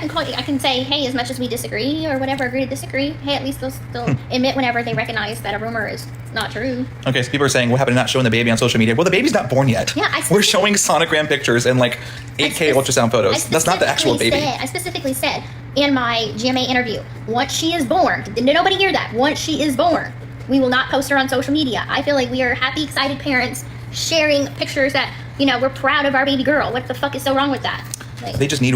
I can say, hey, as much as we disagree or whatever, agree to disagree, hey, at least they'll admit whenever they recognize that a rumor is not true. Okay, so people are saying, what happened to not showing the baby on social media? Well, the baby's not born yet. Yeah, we're showing sonogram pictures and like 8K ultrasound photos. That's not the actual baby. I specifically said in my GMA interview, once she is born, did nobody hear that? Once she is born, we will not post her on social media. I feel like we are happy, excited parents sharing pictures that, we're proud of our baby girl. What the fuck is so wrong with that? Like, they just need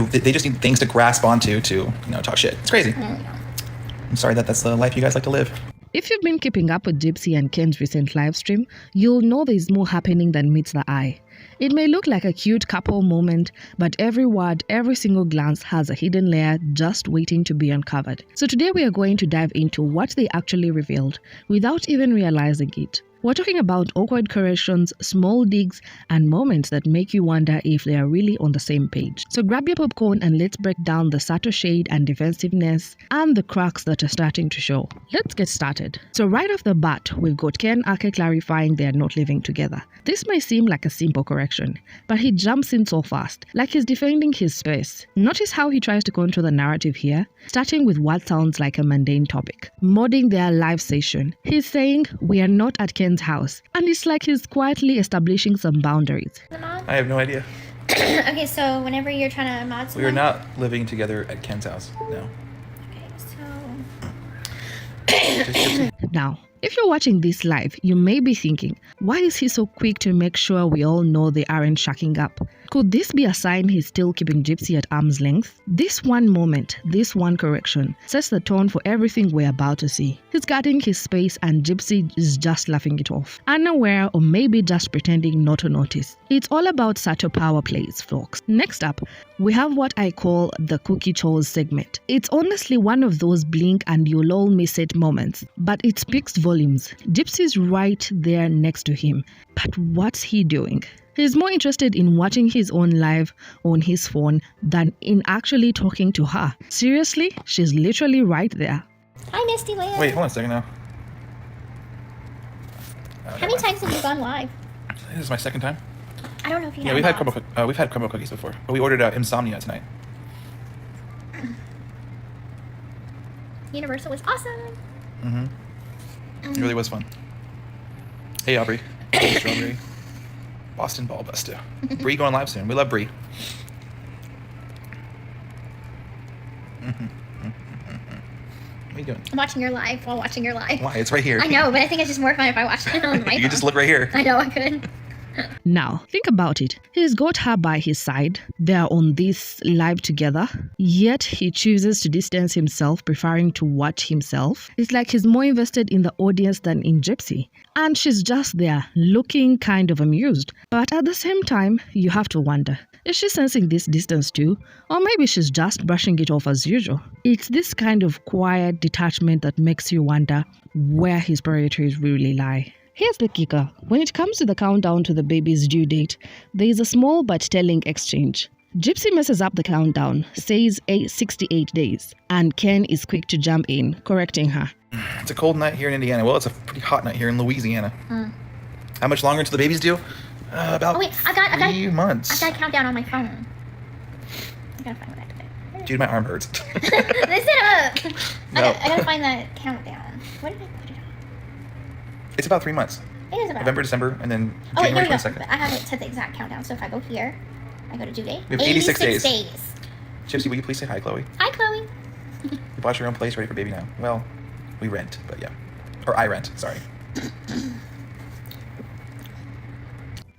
things to grasp onto to talk shit. It's crazy. I'm sorry that's the life you guys like to live. If you've been keeping up with Gypsy and Ken's recent live stream, you'll know there's more happening than meets the eye. It may look like a cute couple moment, but every word, every single glance has a hidden layer just waiting to be uncovered. So today we are going to dive into what they actually revealed without even realizing it. We're talking about awkward corrections, small digs, and moments that make you wonder if they are really on the same page. So grab your popcorn and let's break down the subtle shade and defensiveness and the cracks that are starting to show. Let's get started. So right off the bat, we've got Ken Urker clarifying they are not living together. This may seem like a simple correction, but he jumps in so fast, like he's defending his space. Notice how he tries to control the narrative here, starting with what sounds like a mundane topic. Modding their live session. He's saying, we are not at Ken's house, and it's like he's quietly establishing some boundaries. I have no idea. Okay, so whenever you're trying to mod someone... We are not living together at Ken's house, no. Okay, so... Now, if you're watching this live, you may be thinking, why is he so quick to make sure we all know they aren't shacking up? Could this be a sign he's still keeping Gypsy at arm's length? This one moment, this one correction, sets the tone for everything we're about to see. He's guarding his space and Gypsy is just laughing it off, unaware or maybe just pretending not to notice. It's all about subtle power plays, folks. Next up, we have what I call the cookie chores segment. It's honestly one of those blink and you'll all miss it moments, but it speaks volumes. Gypsy's right there next to him, but what's he doing? He's more interested in watching his own live on his phone than in actually talking to her. Seriously, she's literally right there. Hi, Misty Land. Wait, hold on a second now. How many times have you gone live? This is my second time. I don't know if you we've had crumble cookies before, but we ordered Insomnia tonight. Universal was awesome. It really was fun. Hey, Aubrey. Strawberry. Boston Ball Buster. Bree going live soon. We love Bree. What are you doing? I'm watching your live while watching your live. Why? It's right here. I know, but I think it's just more fun if I watch it on my phone. You can just look right here. I know, I could. Now, think about it. He's got her by his side. They're on this live together. Yet he chooses to distance himself, preferring to watch himself. It's like he's more invested in the audience than in Gypsy. And she's just there, looking kind of amused. But at the same time, you have to wonder, is she sensing this distance too? Or maybe she's just brushing it off as usual. It's this kind of quiet detachment that makes you wonder where his priorities really lie. Here's the kicker. When it comes to the countdown to the baby's due date, there is a small but telling exchange. Gypsy messes up the countdown, says 68 days, and Ken is quick to jump in, correcting her. It's a cold night here in Indiana. Well, it's a pretty hot night here in Louisiana. How much longer until the baby's due? About 3 months. I've got a countdown on my phone. I gotta find what I did. Dude, my arm hurts. Listen up! No. I gotta find that countdown. What did I put it on? It's about 3 months. It is about November, December, and then Oh, wait, January here we go. 22nd. I have it set the exact countdown. So if I go here, I go to due date. We have 86 days. days. Gypsy, will you please say hi, Chloe? Hi, Chloe. You bought your own place, ready for baby now. Well, we rent, but yeah. Or I rent, sorry.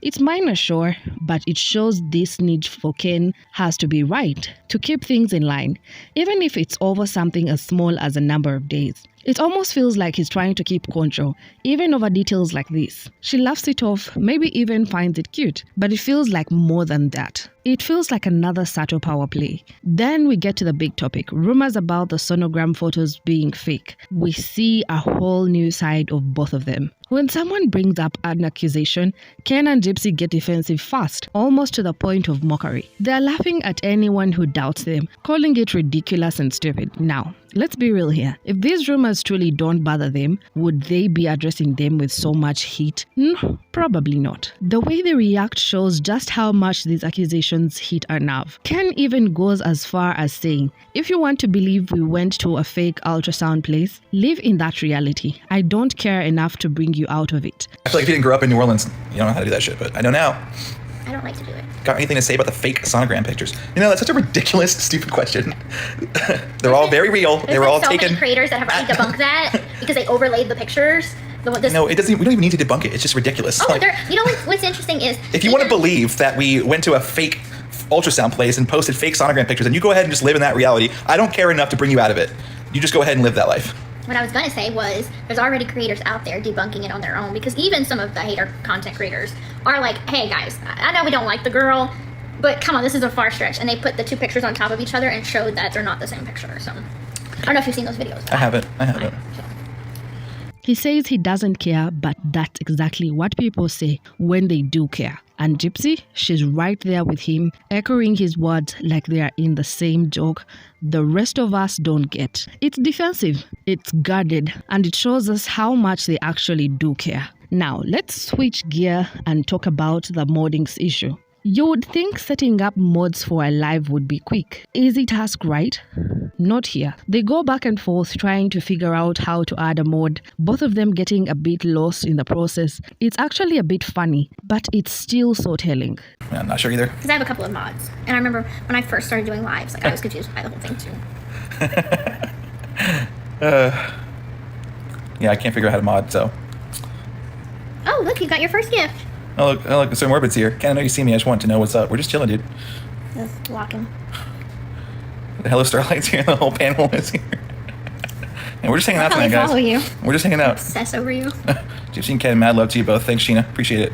It's minor, sure, but it shows this need for Ken has to be right to keep things in line, even if it's over something as small as a number of days. It almost feels like he's trying to keep control, even over details like this. She laughs it off, maybe even finds it cute, but it feels like more than that. It feels like another subtle power play. Then we get to the big topic, rumors about the sonogram photos being fake. We see a whole new side of both of them. When someone brings up an accusation, Ken and Gypsy get defensive fast, almost to the point of mockery. They're laughing at anyone who doubts them, calling it ridiculous and stupid. Now, Let's be real here. If these rumors truly don't bother them, would they be addressing them with so much heat? No, probably not. The way they react shows just how much these accusations hit our nerve. Ken even goes as far as saying, if you want to believe we went to a fake ultrasound place, live in that reality. I don't care enough to bring you out of it. I feel like if you didn't grow up in New Orleans, you don't know how to do that shit, but I know now. I don't like to do it. Got anything to say about the fake sonogram pictures? You know, that's such a ridiculous, stupid question. They're all very real. They were all so taken. Many creators that have already debunked that because they overlaid the pictures. No, it doesn't. We don't even need to debunk it. It's just ridiculous. Oh, you know what's interesting is if you want to believe that we went to a fake ultrasound place and posted fake sonogram pictures, and you go ahead and just live in that reality. I don't care enough to bring you out of it. You just go ahead and live that life. What I was going to say was there's already creators out there debunking it on their own, because even some of the hater content creators are like, hey guys, I know we don't like the girl, but come on, this is a far stretch. And they put the two pictures on top of each other and showed that they're not the same picture. So I don't know if you've seen those videos. I haven't. He says he doesn't care, but that's exactly what people say when they do care. And Gypsy, she's right there with him, echoing his words like they are in the same joke the rest of us don't get. It's defensive, it's guarded, and it shows us how much they actually do care. Now, let's switch gear and talk about the moddings issue. You would think setting up mods for a live would be quick. Easy task, right? Not here. They go back and forth trying to figure out how to add a mod, both of them getting a bit lost in the process. It's actually a bit funny, but it's still so telling. I'm not sure either. Because I have a couple of mods. And I remember when I first started doing lives, I was confused by the whole thing too. Yeah, I can't figure out how to mod, so. Oh, look, you got your first gift. Oh, look, so Morbid's here. Ken, I know you see me. I just want to know what's up. We're just chilling, dude. Just walking. The Hello Starlight's here. The whole panel is here. And we're just hanging out tonight, guys. Follow you. We're just hanging out. Obsess over you. Gypsy and Ken, mad love to you both. Thanks, Sheena. Appreciate it.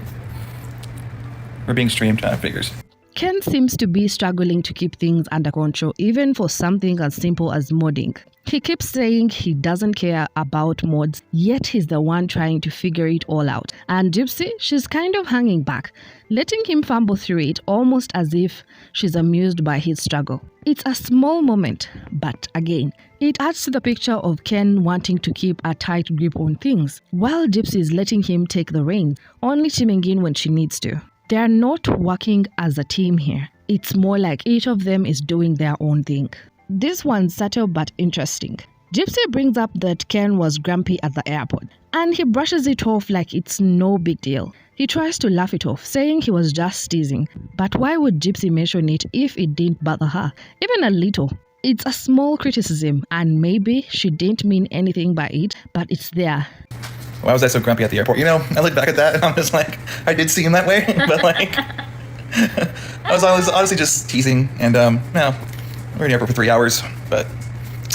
We're being streamed. Figures. Ken seems to be struggling to keep things under control, even for something as simple as modding. He keeps saying he doesn't care about mods, yet he's the one trying to figure it all out. And Gypsy, she's kind of hanging back, letting him fumble through it almost as if she's amused by his struggle. It's a small moment, but again, it adds to the picture of Ken wanting to keep a tight grip on things, while Gypsy is letting him take the reins, only chiming in when she needs to. They are not working as a team here. It's more like each of them is doing their own thing. This one's subtle but interesting. Gypsy brings up that Ken was grumpy at the airport, and he brushes it off like it's no big deal. He tries to laugh it off, saying he was just teasing. But why would Gypsy mention it if it didn't bother her? Even a little. It's a small criticism, and maybe she didn't mean anything by it, but it's there. Why was I so grumpy at the airport? You know, I look back at that and I was like, I did see him that way, but like, I was honestly just teasing. And no, we're in the airport for 3 hours, but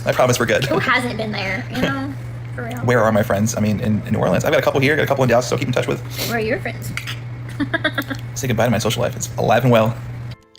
I promise we're good. Who hasn't been there, you know? For real. Where are my friends? I mean, in New Orleans. I've got a couple here, got a couple in Dallas, so keep in touch with. Where are your friends? Say goodbye to my social life. It's alive and well.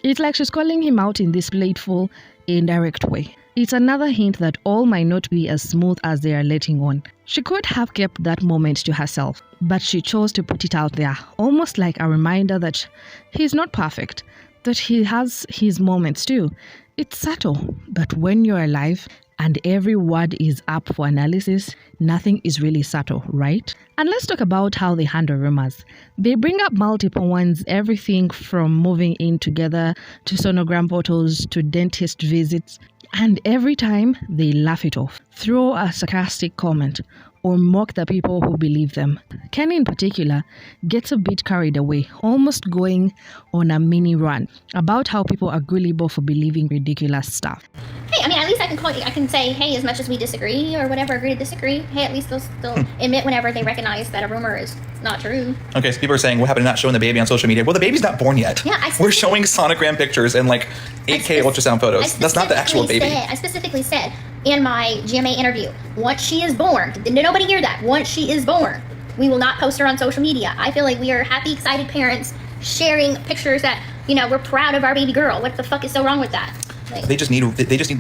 It's like she's calling him out in this playful, indirect way. It's another hint that all might not be as smooth as they are letting on. She could have kept that moment to herself, but she chose to put it out there, almost like a reminder that he's not perfect, that he has his moments too. It's subtle, but when you're alive and every word is up for analysis, nothing is really subtle, right? And let's talk about how they handle rumors. They bring up multiple ones, everything from moving in together to sonogram photos to dentist visits. And every time they laugh it off, throw a sarcastic comment, or mock the people who believe them. Ken in particular gets a bit carried away, almost going on a mini rant about how people are gullible for believing ridiculous stuff. Hey, I mean, at least I can say, hey, as much as we disagree or whatever, agree to disagree, hey, at least they'll admit whenever they recognize that a rumor is not true. Okay, so people are saying, what happened to not showing the baby on social media? Well, the baby's not born yet. Yeah, we're showing sonogram pictures and like 8K ultrasound photos. That's not the actual baby. I specifically said in my GMA interview, once she is born, did nobody hear that? Once she is born, we will not post her on social media. I feel like we are happy, excited parents sharing pictures that, you know, we're proud of our baby girl. What the fuck is so wrong with that? Like, they just need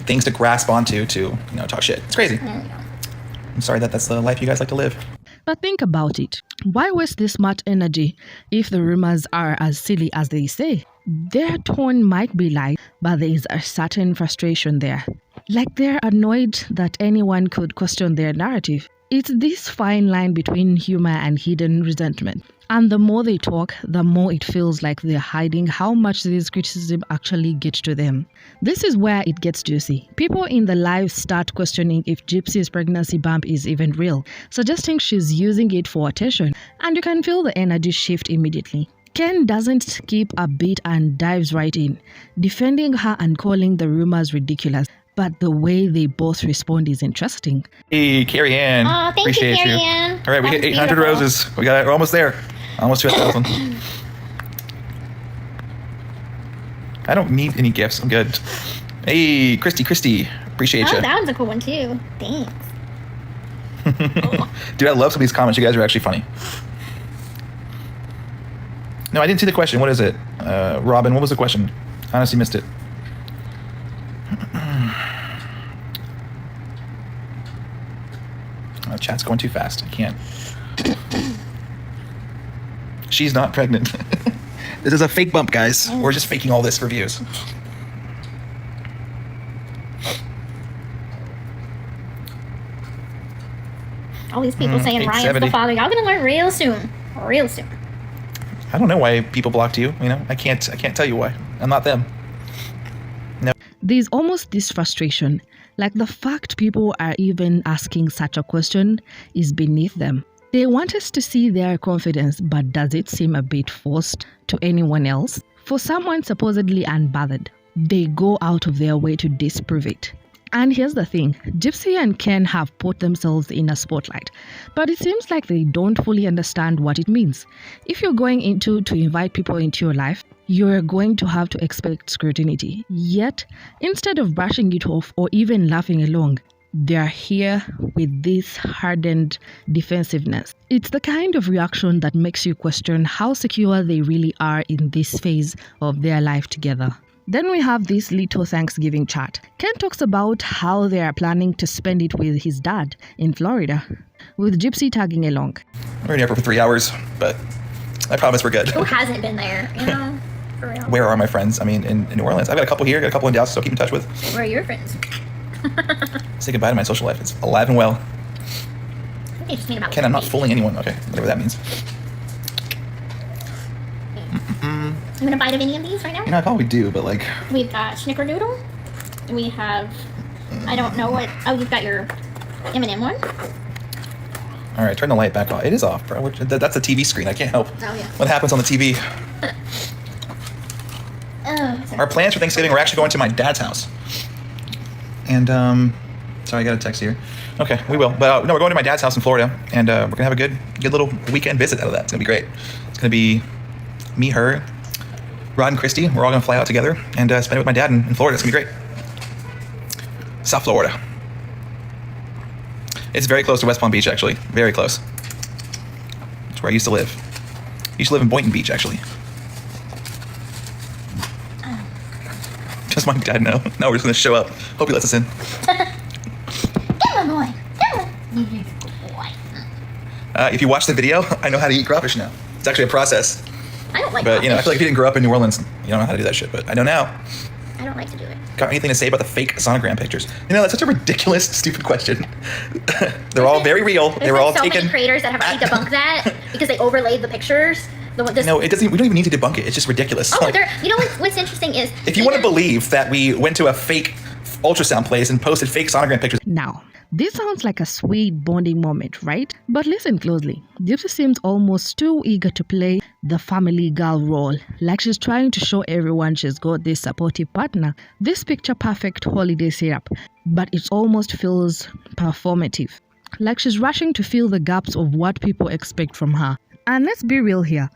things to grasp onto to, you know, talk shit. It's crazy. I'm sorry that's the life you guys like to live. But think about it. Why waste this much energy if the rumors are as silly as they say? Their tone might be light, but there is a certain frustration there. Like they're annoyed that anyone could question their narrative. It's this fine line between humor and hidden resentment. And the more they talk, the more it feels like they're hiding how much this criticism actually gets to them. This is where it gets juicy. People in the live start questioning if Gypsy's pregnancy bump is even real, suggesting she's using it for attention, and you can feel the energy shift immediately. Ken doesn't skip a beat and dives right in, defending her and calling the rumors ridiculous. But the way they both respond is interesting. Hey, Carrie Ann. Aw, thank you, Appreciate Carrie Ann. All right, we That hit was 800 beautiful. roses. We're almost there. Almost to 1,000. I don't need any gifts. I'm good. Hey, Christy. Appreciate Oh, you. that one's a cool one too. Thanks. Dude, I love some of these comments. You guys are actually funny. No, I didn't see the question. What is it? Robin, what was the question? I honestly missed it. Chat's going too fast. I can't. She's not pregnant. This is a fake bump, guys. We're just faking all this for views. All these people saying Ryan's the 870. father. Y'all gonna learn real soon. Real soon. I don't know why people blocked you. You know, I can't tell you why. I'm not them. No. There's almost this frustration, like the fact people are even asking such a question is beneath them. They want us to see their confidence, but does it seem a bit forced to anyone else? For someone supposedly unbothered, they go out of their way to disprove it. And here's the thing, Gypsy and Ken have put themselves in a spotlight, but it seems like they don't fully understand what it means. If you're going to invite people into your life, you're going to have to expect scrutiny. Yet, instead of brushing it off or even laughing along, they're here with this hardened defensiveness. It's the kind of reaction that makes you question how secure they really are in this phase of their life together. Then we have this little Thanksgiving chat. Ken talks about how they are planning to spend it with his dad in Florida, with Gypsy tagging along. We're in here for 3 hours, but I promise we're good. Who hasn't been there? You know, for real. Where are my friends? I mean, in New Orleans. I've got a couple here, got a couple in Dallas, so keep in touch with. Where are your friends? Say goodbye to my social life. It's alive and well. I think they just mean about Ken, I'm not food. fooling anyone. Okay, whatever that means. You want a bite of any of these right now? You know, I probably do, but like, We've got Snickerdoodle. And we have, I don't know what. Oh, you've got your M&M one. all right, turn the light back off. It is off, bro. That's a TV screen. I can't help Oh yeah. what happens on the TV. Oh, sorry. Our plans for Thanksgiving, we're actually going to my dad's house. And, sorry, I got a text here. Okay, we will. But no, we're going to my dad's house in Florida, and we're going to have a good little weekend visit out of that. It's going to be great. It's going to be me, her, Rod, and Christy. We're all going to fly out together and spend it with my dad in Florida. It's going to be great. South Florida. It's very close to West Palm Beach, actually. Very close. It's where I used to live. I used to live in Boynton Beach, actually. Does my dad know? No, we're just going to show up. Hope he lets us in. Come on, boy. Come on. You good boy. If you watch the video, I know how to eat crawfish now. It's actually a process. I don't like But, you know, I crawfish. feel like if you didn't grow up in New Orleans, you don't know how to do that shit. But I know now. I don't like to do it. Got anything to say about the fake sonogram pictures? You know, that's such a ridiculous, stupid question. They're all very real. They There's were been all so taken. many creators that have already debunked that because they overlaid the pictures. No, it doesn't. We don't even need to debunk it. It's just ridiculous. Oh, Like, you know what's interesting is if you want to believe that we went to a fake ultrasound place and posted fake sonogram pictures, Now, this sounds like a sweet bonding moment, right? But listen closely. Gypsy seems almost too eager to play the family girl role, like she's trying to show everyone she's got this supportive partner, this picture-perfect holiday setup, but it almost feels performative, like she's rushing to fill the gaps of what people expect from her. And let's be real here.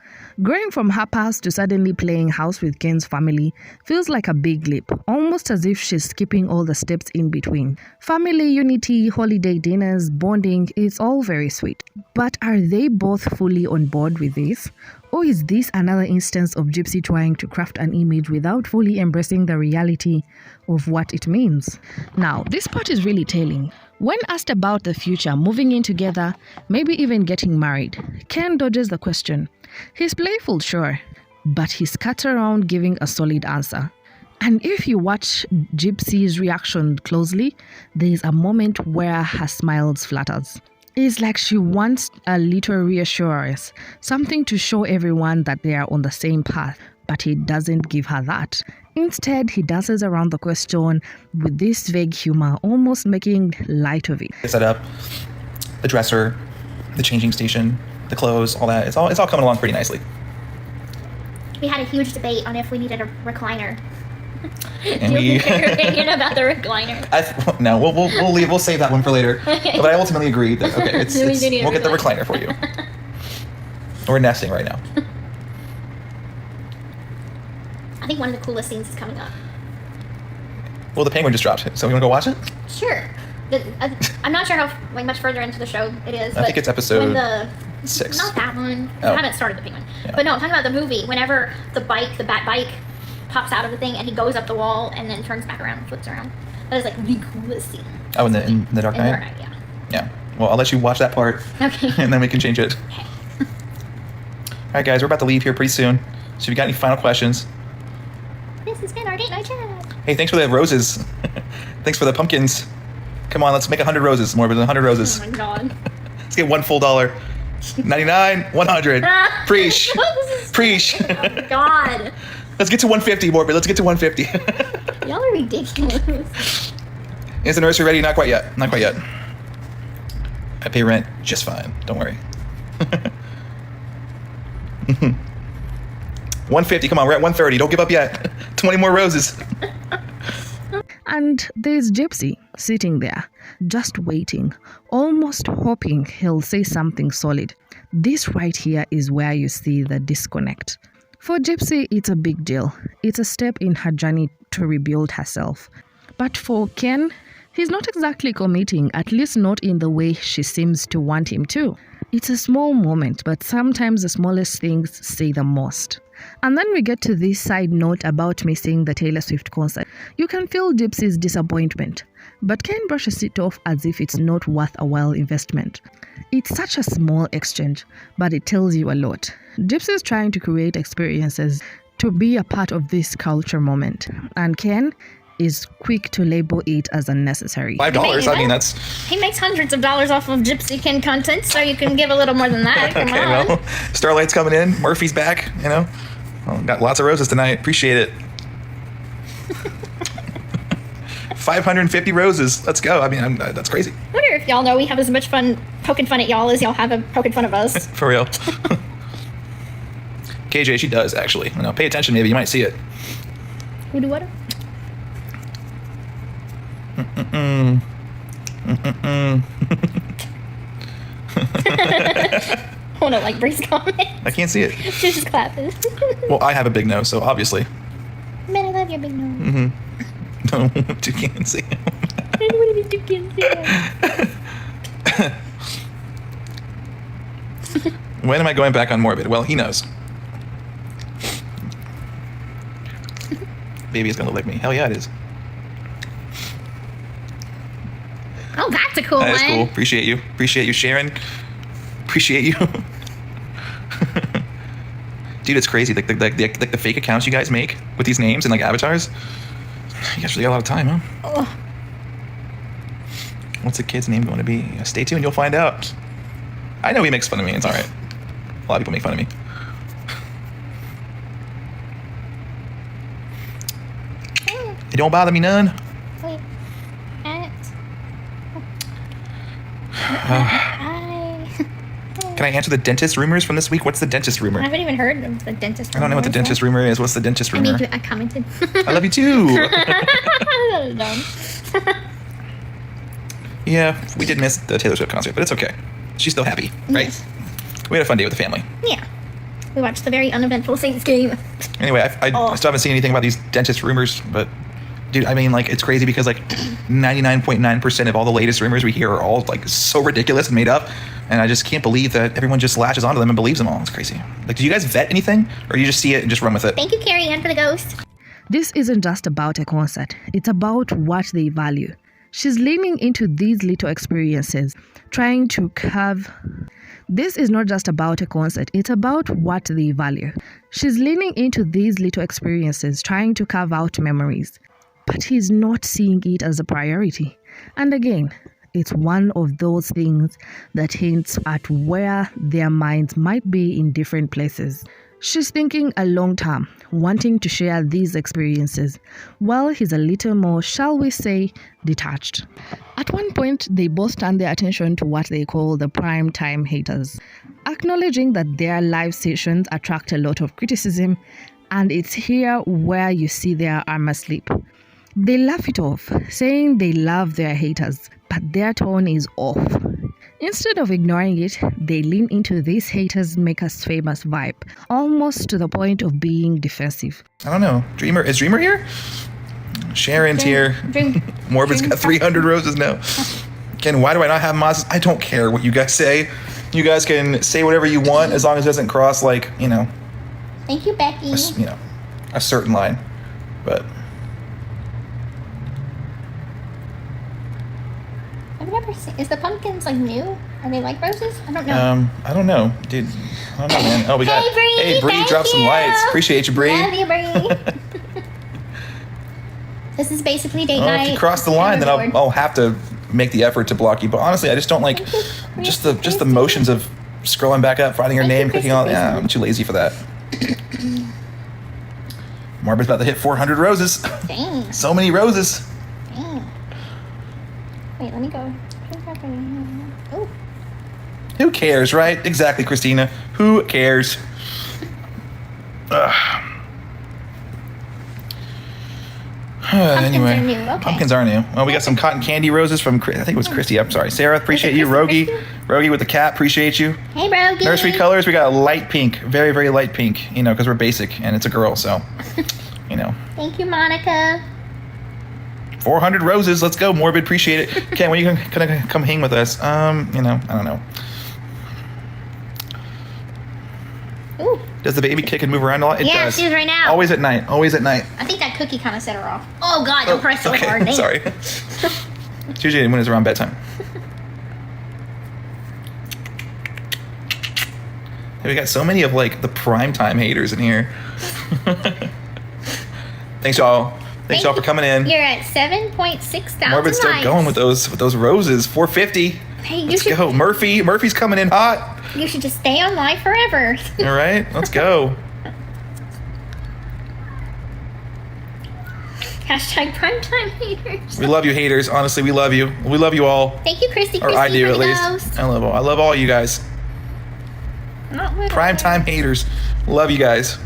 Going from her past to suddenly playing house with Ken's family feels like a big leap, almost as if she's skipping all the steps in between. Family unity, holiday dinners, bonding, it's all very sweet. But are they both fully on board with this? Or is this another instance of Gypsy trying to craft an image without fully embracing the reality of what it means? Now, this part is really telling. When asked about the future, moving in together, maybe even getting married, Ken dodges the question. He's playful, sure, but he skirts around giving a solid answer. And if you watch Gypsy's reaction closely, there's a moment where her smile flutters. It's like she wants a little reassurance, something to show everyone that they are on the same path, but he doesn't give her that. Instead, he dances around the question with this vague humor, almost making light of it. The setup, the dresser, the changing station, the clothes, all that. It's all coming along pretty nicely. We had a huge debate on if we needed a recliner. And Do you have your opinion about the recliner? No, we'll save that one for later. Okay. But I ultimately agreed that okay, We do need a we'll get the recliner for you. We're nesting right now. I think one of the coolest scenes is coming up. Well, the penguin just dropped, so we want to go watch it? Sure. I'm not sure how much further into the show it is. I think it's episode when 6. Not that one. Oh. I haven't started the penguin. Yeah. But no, I'm talking about the movie. Whenever the bat bike pops out of the thing and he goes up the wall and then turns back around and flips around. That is like the coolest scene. Oh, in the Dark In Knight? the Dark Knight, yeah. Yeah. Well, I'll let you watch that part. Okay. And then we can change it. Okay. All right, guys, we're about to leave here pretty soon. So if you got any final questions, This has been our date night chat. hey, thanks for the roses. Thanks for the pumpkins. Come on, let's make 100 roses. More than 100 roses. Oh my god. Let's get one full $1. 99, 100. Preach. This is- Preach. Oh god. Let's get to 150, Morbid. Let's get to 150. Y'all are ridiculous. Is the nursery ready? Not quite yet. Not quite yet. I pay rent just fine. Don't worry. 150. Come on, we're at 130. Don't give up yet. 20 more roses. And there's Gypsy sitting there, just waiting, almost hoping he'll say something solid. This right here is where you see the disconnect. For Gypsy, it's a big deal. It's a step in her journey to rebuild herself. But for Ken, he's not exactly committing, at least not in the way she seems to want him to. It's a small moment, but sometimes the smallest things say the most. And then we get to this side note about missing the Taylor Swift concert. You can feel Gypsy's disappointment, but Ken brushes it off as if it's not worth a while investment. It's such a small exchange, but it tells you a lot. Gypsy is trying to create experiences to be a part of this culture moment, and Ken is quick to label it as unnecessary. $5. I mean, that's He makes hundreds of dollars off of Gypsy Ken content, so you can give a little more than that. Come okay. on. Well, Starlight's coming in. Murphy's back. You know, well, got lots of roses tonight. Appreciate it. 550 roses. Let's go. I mean, that's crazy. I wonder if y'all know we have as much fun poking fun at y'all as y'all have poking fun of us. For real. KJ, she does actually. You know, pay attention. Maybe you might see it. Who do what? Oh no, like Bree's comment. I can't see it. She's just clapping. Well, I have a big nose, so obviously. Man, I love your big nose. No, you can't see. I don't want to be too kids. When am I going back on Morbid? Well, he knows. Baby is gonna lick me. Hell yeah, it is. Oh, that's a cool That is one. cool. Appreciate you. Appreciate you, Sharon. Appreciate you. Dude, it's crazy. Like the fake accounts you guys make with these names and like avatars. You guys really got a lot of time, huh? Oh, What's the kid's name going to be? Stay tuned. You'll find out. I know he makes fun of me. It's all right. A lot of people make fun of me. It don't bother me none. wait. Can I answer the dentist rumors from this week? What's the dentist rumor? I haven't even heard of the dentist. I don't know what the dentist rumor is. What's the dentist rumor? I commented. I love you too. Dumb. Yeah, we did miss the Taylor Swift concert, but it's okay. She's still happy, right? Yes. We had a fun day with the family. Yeah. We watched the very uneventful Saints game. Anyway, I still haven't seen anything about these dentist rumors, but dude, I mean, like, it's crazy because like 99.9% of all the latest rumors we hear are all like so ridiculous and made up, and I just can't believe that everyone just latches onto them and believes them all. It's crazy. Like, do you guys vet anything, or you just see it and just run with it? Thank you, Carrie Ann, for the ghost. This isn't just about a concert, it's about what they value. She's leaning into these little experiences, trying to carve This is not just about a concert, it's about what they value. She's leaning into these little experiences, trying to carve out memories. But he's not seeing it as a priority. And again, it's one of those things that hints at where their minds might be in different places. She's thinking a long term, wanting to share these experiences, while he's a little more, shall we say, detached. At one point, they both turn their attention to what they call the prime time haters, acknowledging that their live sessions attract a lot of criticism, and it's here where you see their armor slip. They laugh it off, saying they love their haters, but their tone is off. Instead of ignoring it, they lean into this haters make us famous vibe, almost to the point of being defensive. I don't know. Is Dreamer here? Sharon's here. Morbid's got 300 roses now. Ken, why do I not have mods? I don't care what you guys say. You guys can say whatever you want as long as it doesn't cross, like, Thank you, Becky. a certain line. But I've never seen. Is the pumpkins like new? Are they like roses? I don't know. I don't know, dude. I don't know, man. Oh, we got. Hey, Bree. Hey, Bree, Thank drop some you. lights. Appreciate you, Bree. Love you, Bree. This is basically date night. If you cross the line, then I'll have to make the effort to block you. But honestly, I just don't like just the motions of scrolling back up, finding your name, clicking on. Yeah, I'm too lazy for that. Morbid's about to hit 400 roses. Dang. So many roses. Dang. Wait, let me go. Oh. Who cares, right? Exactly, Christina. Who cares? Anyway, are new. Okay. pumpkins are new. Oh, we got some cotton candy roses from, I think it was Christy. I'm sorry. Sarah, appreciate you. Rogie with the cat, appreciate you. Hey, Rogie. Nursery colors, we got a light pink. Very, very light pink, because we're basic and it's a girl, so, Thank you, Monica. 400 roses. Let's go, Morbid. Appreciate it. Ken, when are you gonna come hang with us? I don't know. Ooh. Does the baby kick and move around a lot? It Yeah, does. she is right now. Always at night. Always at night. I think that cookie kind of set her off. Oh, God, don't press so okay. hard. Damn. Sorry. It's usually when it's around bedtime. Hey, we got so many of the primetime haters in here. Thanks y'all. Thanks y'all for coming in. You're at 7.6 thousand Morbid's still likes. going with those roses. 450. Hey, Let's go. Murphy's coming in hot. You should just stay on live forever. All right, let's go. Hashtag primetime haters. We love you, haters. Honestly, we love you. We love you all. Thank you, Christy. Or I do, for at the least. ghost. I love all you guys. Not with Primetime haters. Love you guys.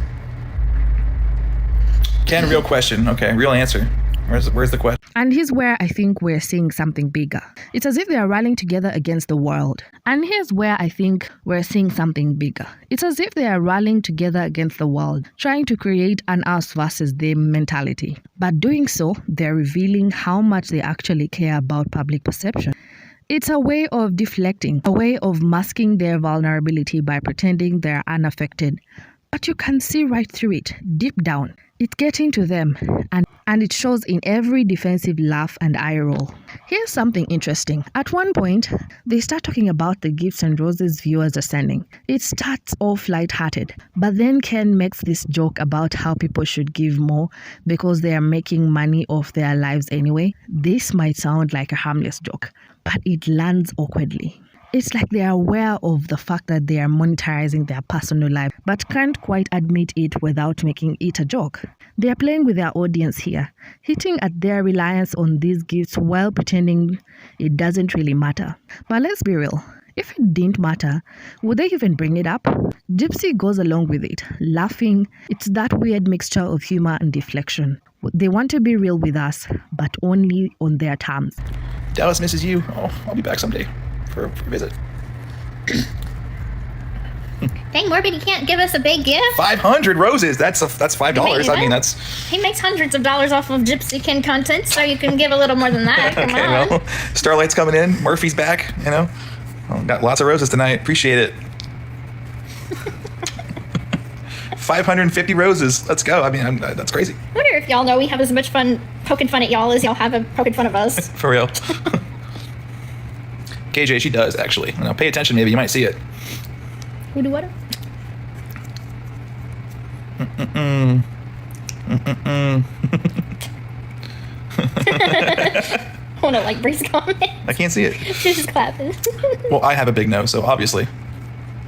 Ken, real question. Okay, real answer. Where's the question? And here's where I think we're seeing something bigger. It's as if they are rallying together against the world. And here's where I think we're seeing something bigger. It's as if they are rallying together against the world, trying to create an us versus them mentality. But doing so, they're revealing how much they actually care about public perception. It's a way of deflecting, a way of masking their vulnerability by pretending they're unaffected. But you can see right through it, deep down. It's getting to them, and it shows in every defensive laugh and eye roll. Here's something interesting. At one point, they start talking about the gifts and roses viewers are sending. It starts off lighthearted, but then Ken makes this joke about how people should give more because they are making money off their lives anyway. This might sound like a harmless joke, but it lands awkwardly. It's like they are aware of the fact that they are monetizing their personal life, but can't quite admit it without making it a joke. They are playing with their audience here, hitting at their reliance on these gifts while pretending it doesn't really matter. But let's be real. If it didn't matter, would they even bring it up? Gypsy goes along with it, laughing. It's that weird mixture of humor and deflection. They want to be real with us, but only on their terms. Dallas misses you. Oh, I'll be back someday for a visit. Dang, Morbid, you can't give us a big gift? 500 roses. That's $5. I mean, that's... He makes hundreds of dollars off of Gypsy Ken content, so you can give a little more than that. Come okay, on. well, Starlight's coming in. Murphy's back, Well, got lots of roses tonight. Appreciate it. 550 roses. Let's go. I mean, that's crazy. I wonder if y'all know we have as much fun poking fun at y'all as y'all have poking fun of us. For real. KJ, she does, actually. Pay attention, maybe. You might see it. Who do what? Oh no, like Bree's comment. I can't see it. She's just clapping. Well, I have a big nose, so obviously.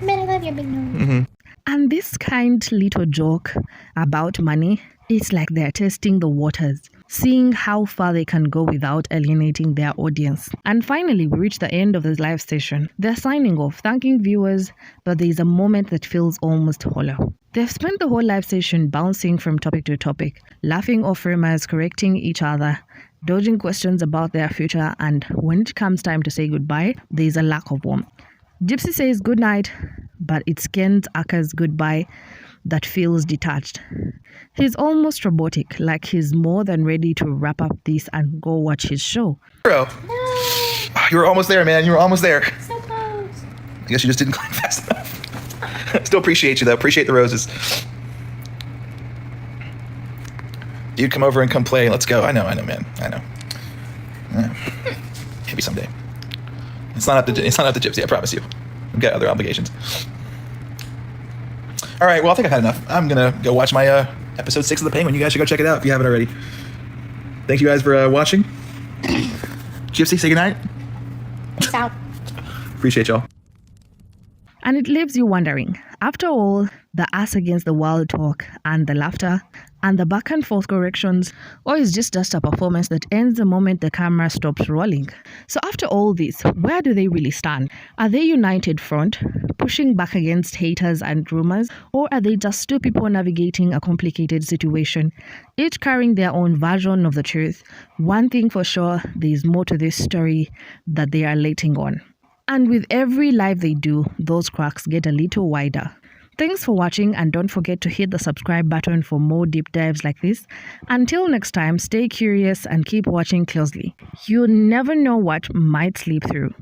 Man, I love your big nose. And this kind little joke about money, it's like they're testing the waters, seeing how far they can go without alienating their audience. And finally, we reach the end of this live session. They're signing off, thanking viewers, but there's a moment that feels almost hollow. They've spent the whole live session bouncing from topic to topic, laughing off rumors, correcting each other, dodging questions about their future, and when it comes time to say goodbye, there's a lack of warmth. Gypsy says goodnight, but it's Ken's Urker's goodbye that feels detached. He's almost robotic, like he's more than ready to wrap up this and go watch his show. Bro, you were almost there, man. You were almost there. So close. I guess you just didn't click fast enough. Still appreciate you, though. Appreciate the roses. Dude, come over and come play. Let's go. I know, man. I know. Maybe someday. It's not up to Gypsy, I promise you. I've got other obligations. All right, well, I think I've had enough. I'm going to go watch my episode 6 of The Penguin. You guys should go check it out if you haven't already. Thank you guys for watching. Gypsy, say goodnight. Peace out. Appreciate y'all. And it leaves you wondering, after all, the us against the world talk and the laughter and the back and forth corrections, or is just a performance that ends the moment the camera stops rolling? So after all this, where do they really stand? Are they united front, pushing back against haters and rumors, or are they just two people navigating a complicated situation, each carrying their own version of the truth? One thing for sure, there's more to this story that they are letting on. And with every live they do, those cracks get a little wider. Thanks for watching, and don't forget to hit the subscribe button for more deep dives like this. Until next time, stay curious and keep watching closely. You never know what might slip through.